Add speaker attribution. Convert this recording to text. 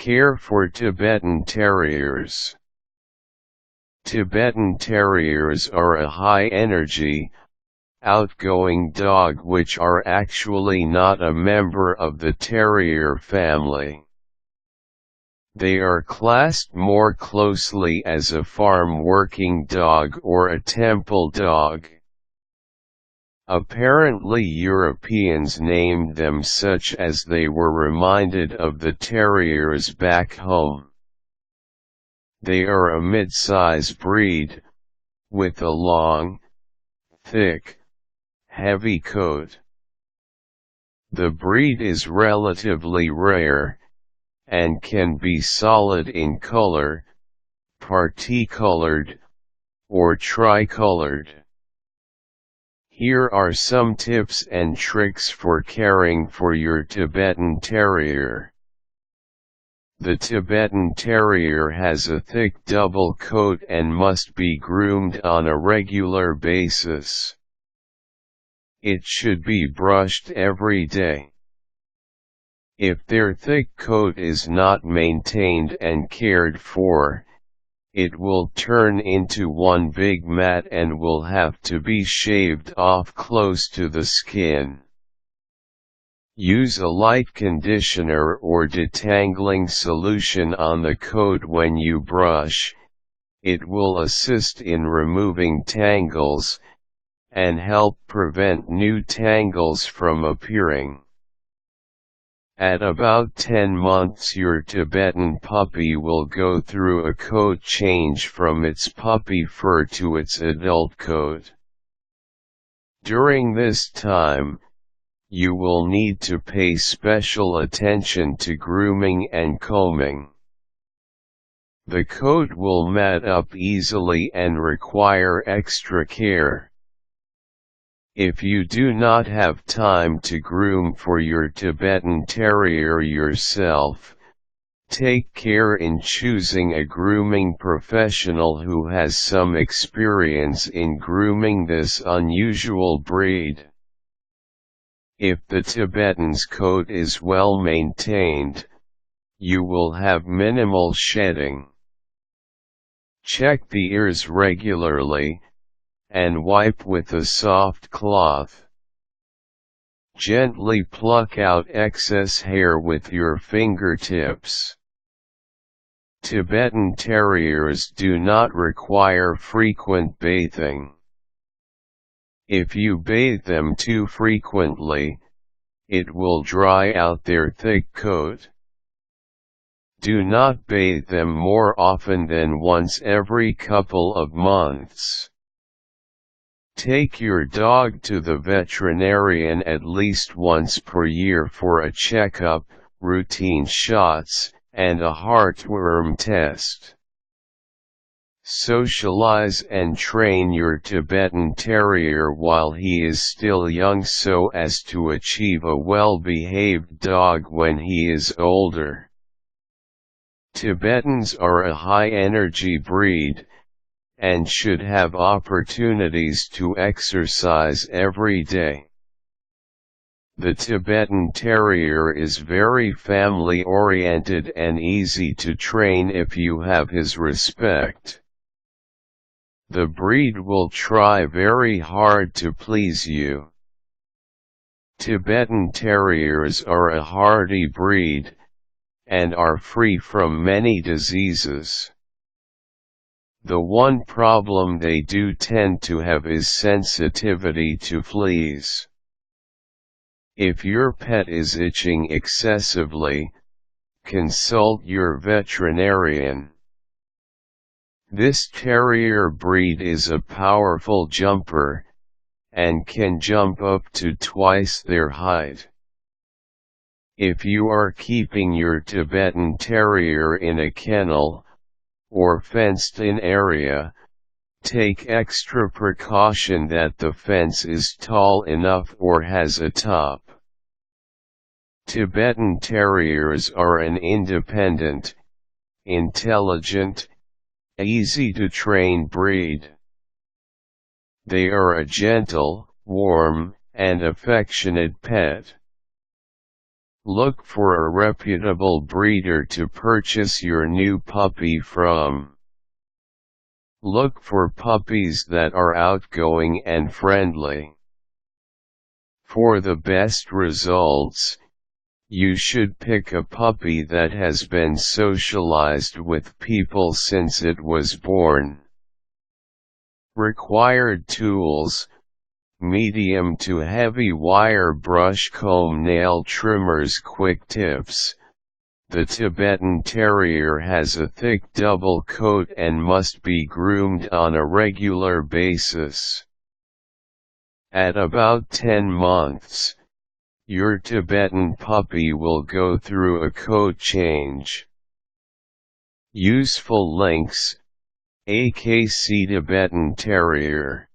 Speaker 1: Care for Tibetan Terriers. Tibetan Terriers are a high-energy, outgoing dog which are actually not a member of the Terrier family. They are classed more closely as a farm working dog or a temple dog. Apparently Europeans named them such as they were reminded of the terriers back home. They are a mid-size breed, with a long, thick, heavy coat. The breed is relatively rare, and can be solid in color, parti-colored, or tricolored. Here are some tips and tricks for caring for your Tibetan Terrier. The Tibetan Terrier has a thick double coat and must be groomed on a regular basis. It should be brushed every day. If their thick coat is not maintained and cared for, it will turn into one big mat and will have to be shaved off close to the skin. Use a light conditioner or detangling solution on the coat when you brush. It will assist in removing tangles, and help prevent new tangles from appearing. At about 10 months your Tibetan puppy will go through a coat change from its puppy fur to its adult coat. During this time, you will need to pay special attention to grooming and combing. The coat will mat up easily and require extra care. If you do not have time to groom for your Tibetan Terrier yourself, take care in choosing a grooming professional who has some experience in grooming this unusual breed. If the Tibetan's coat is well maintained, you will have minimal shedding. Check the ears regularly, and wipe with a soft cloth. Gently pluck out excess hair with your fingertips. Tibetan Terriers do not require frequent bathing. If you bathe them too frequently, it will dry out their thick coat. Do not bathe them more often than once every couple of months. Take your dog to the veterinarian at least once per year for a checkup, routine shots, and a heartworm test. Socialize and train your Tibetan Terrier while he is still young so as to achieve a well-behaved dog when he is older. Tibetans are a high-energy breed, and should have opportunities to exercise every day. The Tibetan Terrier is very family-oriented and easy to train if you have his respect. The breed will try very hard to please you. Tibetan Terriers are a hardy breed, and are free from many diseases. The one problem they do tend to have is sensitivity to fleas. If your pet is itching excessively, consult your veterinarian. This terrier breed is a powerful jumper, and can jump up to twice their height. If you are keeping your Tibetan Terrier in a kennel, or fenced-in area, take extra precaution that the fence is tall enough or has a top. Tibetan Terriers are an independent, intelligent, easy-to-train breed. They are a gentle, warm, and affectionate pet. Look for a reputable breeder to purchase your new puppy from. Look for puppies that are outgoing and friendly. For the best results, you should pick a puppy that has been socialized with people since it was born. Required tools: medium to heavy wire brush comb, nail trimmers. Quick tips: the Tibetan Terrier has a thick double coat and must be groomed on a regular basis. At about 10 months, your Tibetan puppy will go through a coat change. Useful links: AKC Tibetan Terrier.